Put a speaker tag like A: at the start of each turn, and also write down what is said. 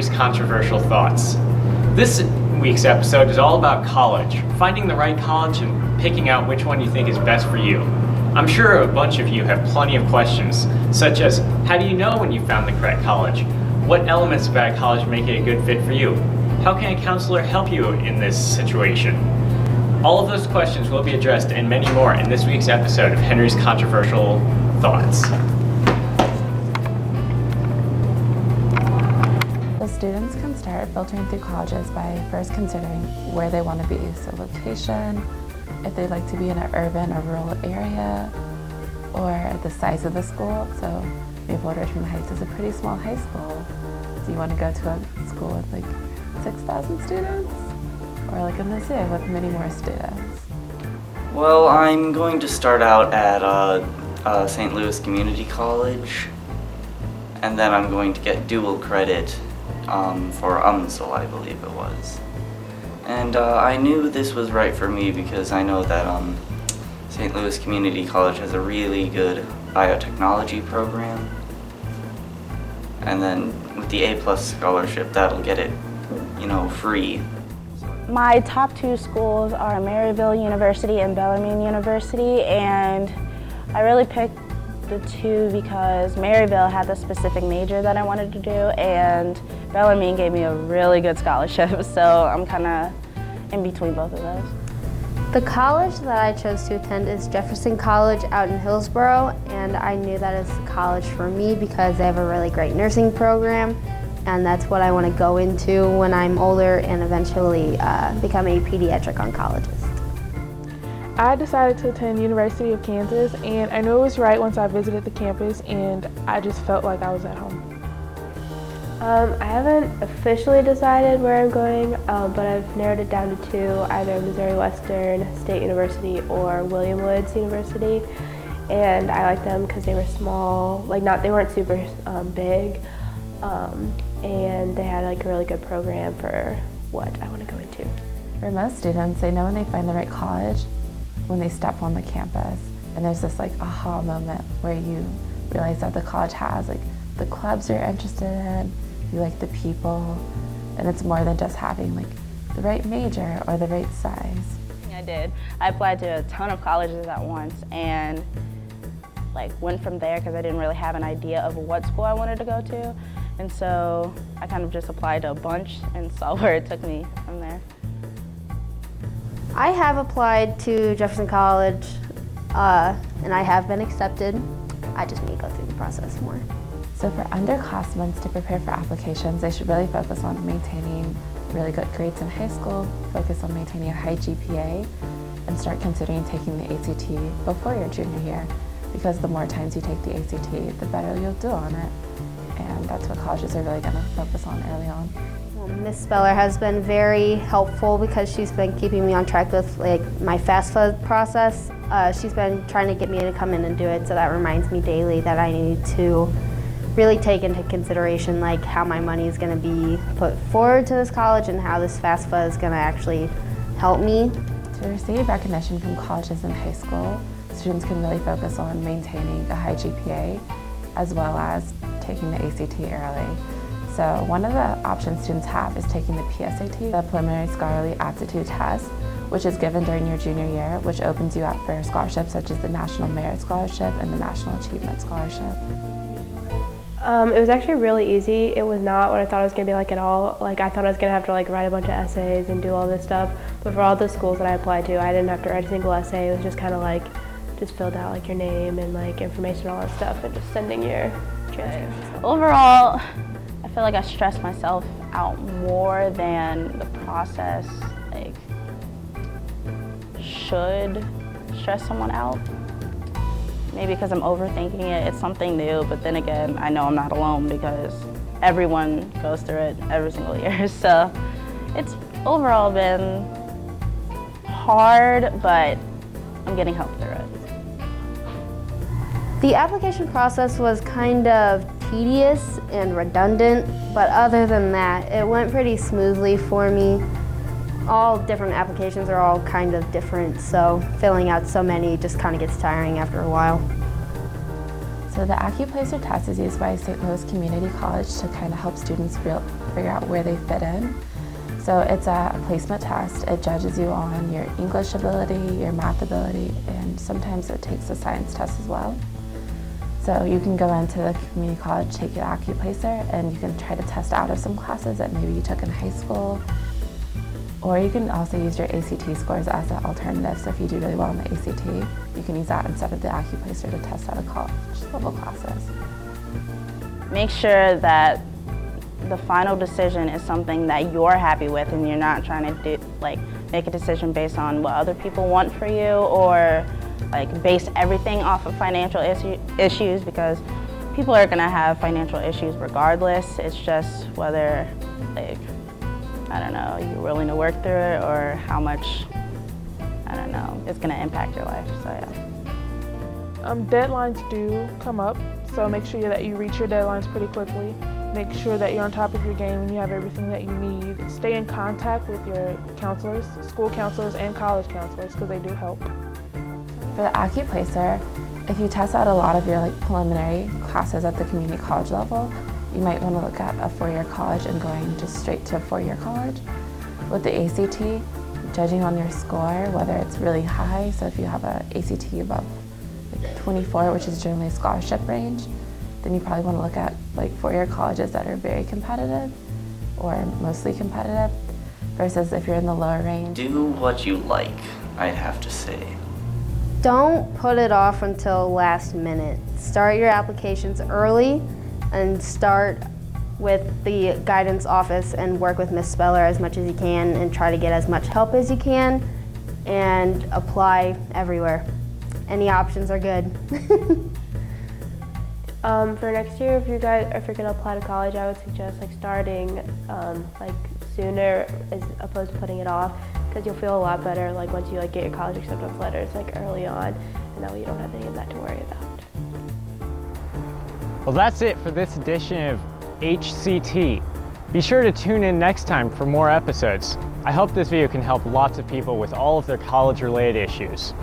A: Henry's Controversial Thoughts. This week's episode is all about college, finding the right college and picking out which one you think is best for you. I'm sure a bunch of you have plenty of questions, such as, how do you know when you found the correct college? What elements about college make it a good fit for you? How can a counselor help you in this situation? All of those questions will be addressed and many more in this week's episode of Henry's Controversial Thoughts.
B: The students can start filtering through colleges by first considering where they want to be, so location, if they'd like to be in an urban or rural area, or the size of the school. So maybe Richmond Heights is a pretty small high school. Do you want to go to a school with like 6,000 students? Or like in the city with many more students?
C: Well, I'm going to start out at St. Louis Community College, and then I'm going to get dual credit for UMSL, I believe it was. And I knew this was right for me because I know that St. Louis Community College has a really good biotechnology program. And then with the A+ scholarship, that'll get it, free.
D: My top two schools are Maryville University and Bellarmine University, and I really picked the two because Maryville had the specific major that I wanted to do, and Bellarmine gave me a really good scholarship, so I'm kind of in between both of those.
E: The college that I chose to attend is Jefferson College out in Hillsborough, and I knew that it's a college for me because they have a really great nursing program, and that's what I want to go into when I'm older and eventually become a pediatric oncologist.
F: I decided to attend University of Kansas, and I knew it was right once I visited the campus, and I just felt like I was at home.
G: I haven't officially decided where I'm going, but I've narrowed it down to two, either Missouri Western State University or William Woods University. And I like them because they were small, they weren't super big, and they had a really good program for what I want to go into.
B: For most students, they know when they find the right college when they step on the campus, and there's this aha moment where you realize that the college has the clubs you're interested in, you like the people, and it's more than just having the right major or the right size.
D: I did. I applied to a ton of colleges at once and went from there because I didn't really have an idea of what school I wanted to go to, and so I kind of just applied to a bunch and saw where it took me from there.
E: I have applied to Jefferson College, and I have been accepted. I just need to go through the process more.
B: So for underclassmen to prepare for applications, they should really focus on maintaining really good grades in high school, focus on maintaining a high GPA, and start considering taking the ACT before your junior year, because the more times you take the ACT, the better you'll do on it. And that's what colleges are really going to focus on early on.
E: Well, Ms. Speller has been very helpful because she's been keeping me on track with my FAFSA process. She's been trying to get me to come in and do it, so that reminds me daily that I need to really take into consideration how my money is going to be put forward to this college and how this FAFSA is going to actually help me.
B: To receive recognition from colleges in high school, students can really focus on maintaining a high GPA as well as taking the ACT early. So one of the options students have is taking the PSAT, the Preliminary Scholarly Aptitude Test, which is given during your junior year, which opens you up for scholarships such as the National Merit Scholarship and the National Achievement Scholarship.
G: It was actually really easy. It was not what I thought it was going to be at all. I thought I was going to have to write a bunch of essays and do all this stuff. But for all the schools that I applied to, I didn't have to write a single essay. It was just kind of just filled out your name and information and all that stuff and just sending your transcript.
D: Overall, I feel like I stressed myself out more than the process should stress someone out. Maybe because I'm overthinking it, it's something new, but then again, I know I'm not alone because everyone goes through it every single year. So it's overall been hard, but I'm getting help through it.
E: The application process was kind of tedious and redundant, but other than that, it went pretty smoothly for me. All different applications are all kind of different, so filling out so many just kind of gets tiring after a while.
B: So the AccuPlacer test is used by St. Louis Community College to kind of help students figure out where they fit in. So it's a placement test. It judges you on your English ability, your math ability, and sometimes it takes a science test as well. So you can go into the community college, take your AccuPlacer, and you can try to test out of some classes that maybe you took in high school. Or you can also use your ACT scores as an alternative. So if you do really well in the ACT, you can use that instead of the AccuPlacer to test out of college level classes.
D: Make sure that the final decision is something that you're happy with and you're not trying to make a decision based on what other people want for you, or base everything off of financial issues, because people are gonna have financial issues regardless. It's just whether, I don't know, you're willing to work through it, or how much, I don't know, it's gonna impact your life, so yeah.
F: Deadlines do come up, so make sure that you reach your deadlines pretty quickly. Make sure that you're on top of your game and you have everything that you need. Stay in contact with your counselors, school counselors and college counselors, because they do help.
B: For the AccuPlacer, if you test out a lot of your preliminary classes at the community college level, you might want to look at a four-year college and going just straight to a four-year college. With the ACT, judging on your score, whether it's really high, so if you have an ACT above 24, which is generally a scholarship range, then you probably want to look at four-year colleges that are very competitive or mostly competitive, versus if you're in the lower range.
C: Do what you like, I'd have to say.
E: Don't put it off until last minute. Start your applications early and start with the guidance office and work with Miss Speller as much as you can and try to get as much help as you can and apply everywhere. Any options are good.
G: For next year, if you're gonna apply to college, I would suggest starting sooner as opposed to putting it off, because you'll feel a lot better once you get your college acceptance letters early on, and that way you don't have any of that to worry about.
A: Well, that's it for this edition of HCT. Be sure to tune in next time for more episodes. I hope this video can help lots of people with all of their college-related issues.